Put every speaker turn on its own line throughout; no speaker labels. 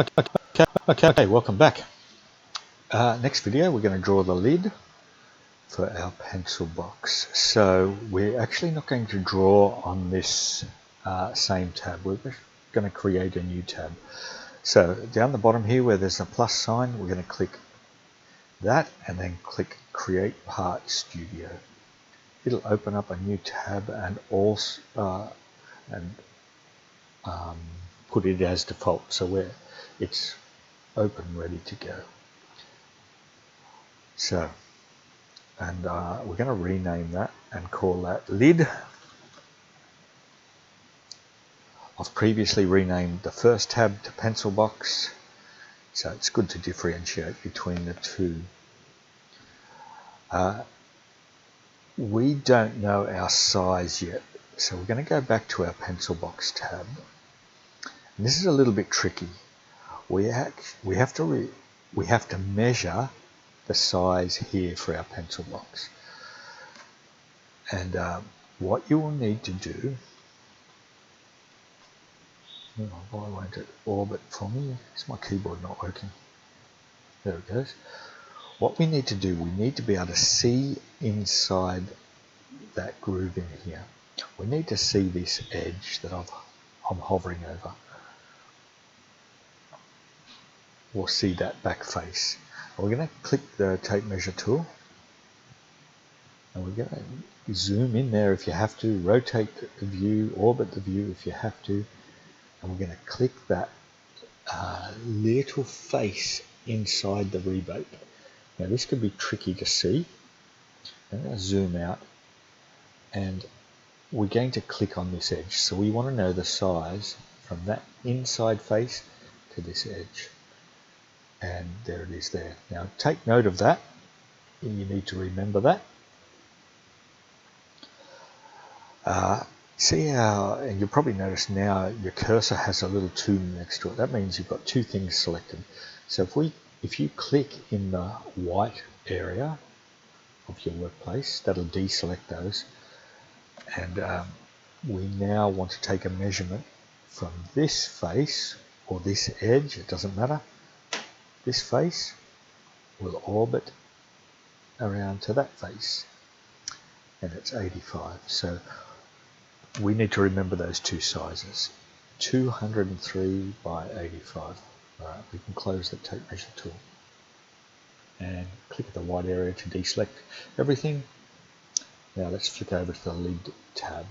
Okay, welcome back. Next video we're going to draw the lid for our pencil box. So we're actually not going to draw on this same tab. We're going to create a new tab. So down the bottom here where there's a plus sign, we're going to click that and then click Create Part Studio. It'll open up a new tab and also put it as default, so it's open, ready to go. So, and we're going to rename that and call that lid. I've previously renamed the first tab to pencil box, so it's good to differentiate between the two. We don't know our size yet, so we're going to go back to our pencil box tab. And this is a little bit tricky. We have to measure the size here for our pencil box. And what you will need to do, why won't it orbit for me? Is my keyboard not working? There it goes. What we need to do, we need to be able to see inside that groove in here. We need to see this edge that I'm hovering over. We'll see that back face. We're going to click the tape measure tool. And we're going to zoom in there if you have to, rotate the view, orbit the view if you have to. And we're going to click that little face inside the rebate. Now this could be tricky to see. I'm going to zoom out and we're going to click on this edge. So we want to know the size from that inside face to this edge. And there it is there. Now take note of that. You need to remember that. See how, and you'll probably notice now your cursor has a little 2 next to it. That means you've got two things selected. So if you click in the white area of your workplace, that'll deselect those. And we now want to take a measurement from this face or this edge, it doesn't matter. This face will orbit around to that face, and it's 85. So we need to remember those two sizes, 203 by 85. All right, we can close the tape measure tool and click at the white area to deselect everything. Now let's flick over to the lid tab.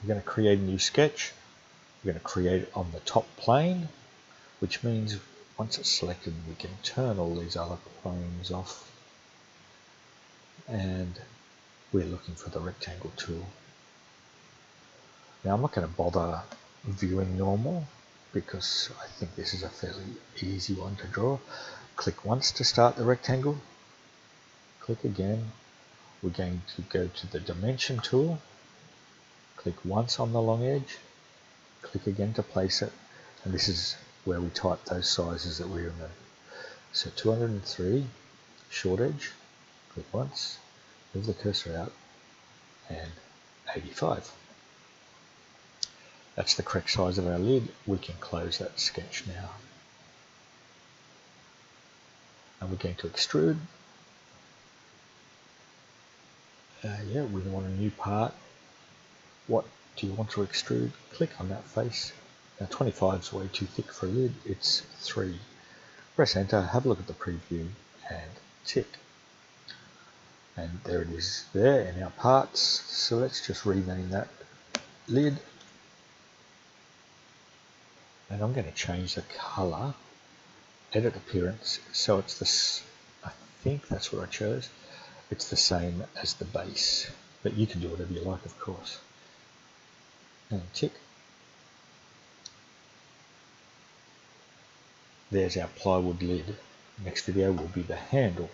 We're going to create a new sketch. We're going to create it on the top plane, which means once it's selected, we can turn all these other planes off. And we're looking for the rectangle tool. Now I'm not going to bother viewing normal because I think this is a fairly easy one to draw. Click once to start the rectangle. Click again. We're going to go to the dimension tool. Click once on the long edge. Click again to place it. And this is where we type those sizes that we remember. So 203, short edge. Click once. Move the cursor out. And 85. That's the correct size of our lid. We can close that sketch now. And we're going to extrude. Yeah, we want a new part. What do you want to extrude? Click on that face. Now 25 is way too thick for a lid. It's 3. Press enter, have a look at the preview and tick. And there it is there in our parts. So let's just rename that lid. And I'm going to change the color, edit appearance, so it's this, I think that's what I chose. It's the same as the base, but you can do whatever you like, of course. And tick. There's our plywood lid. Next video will be the handle.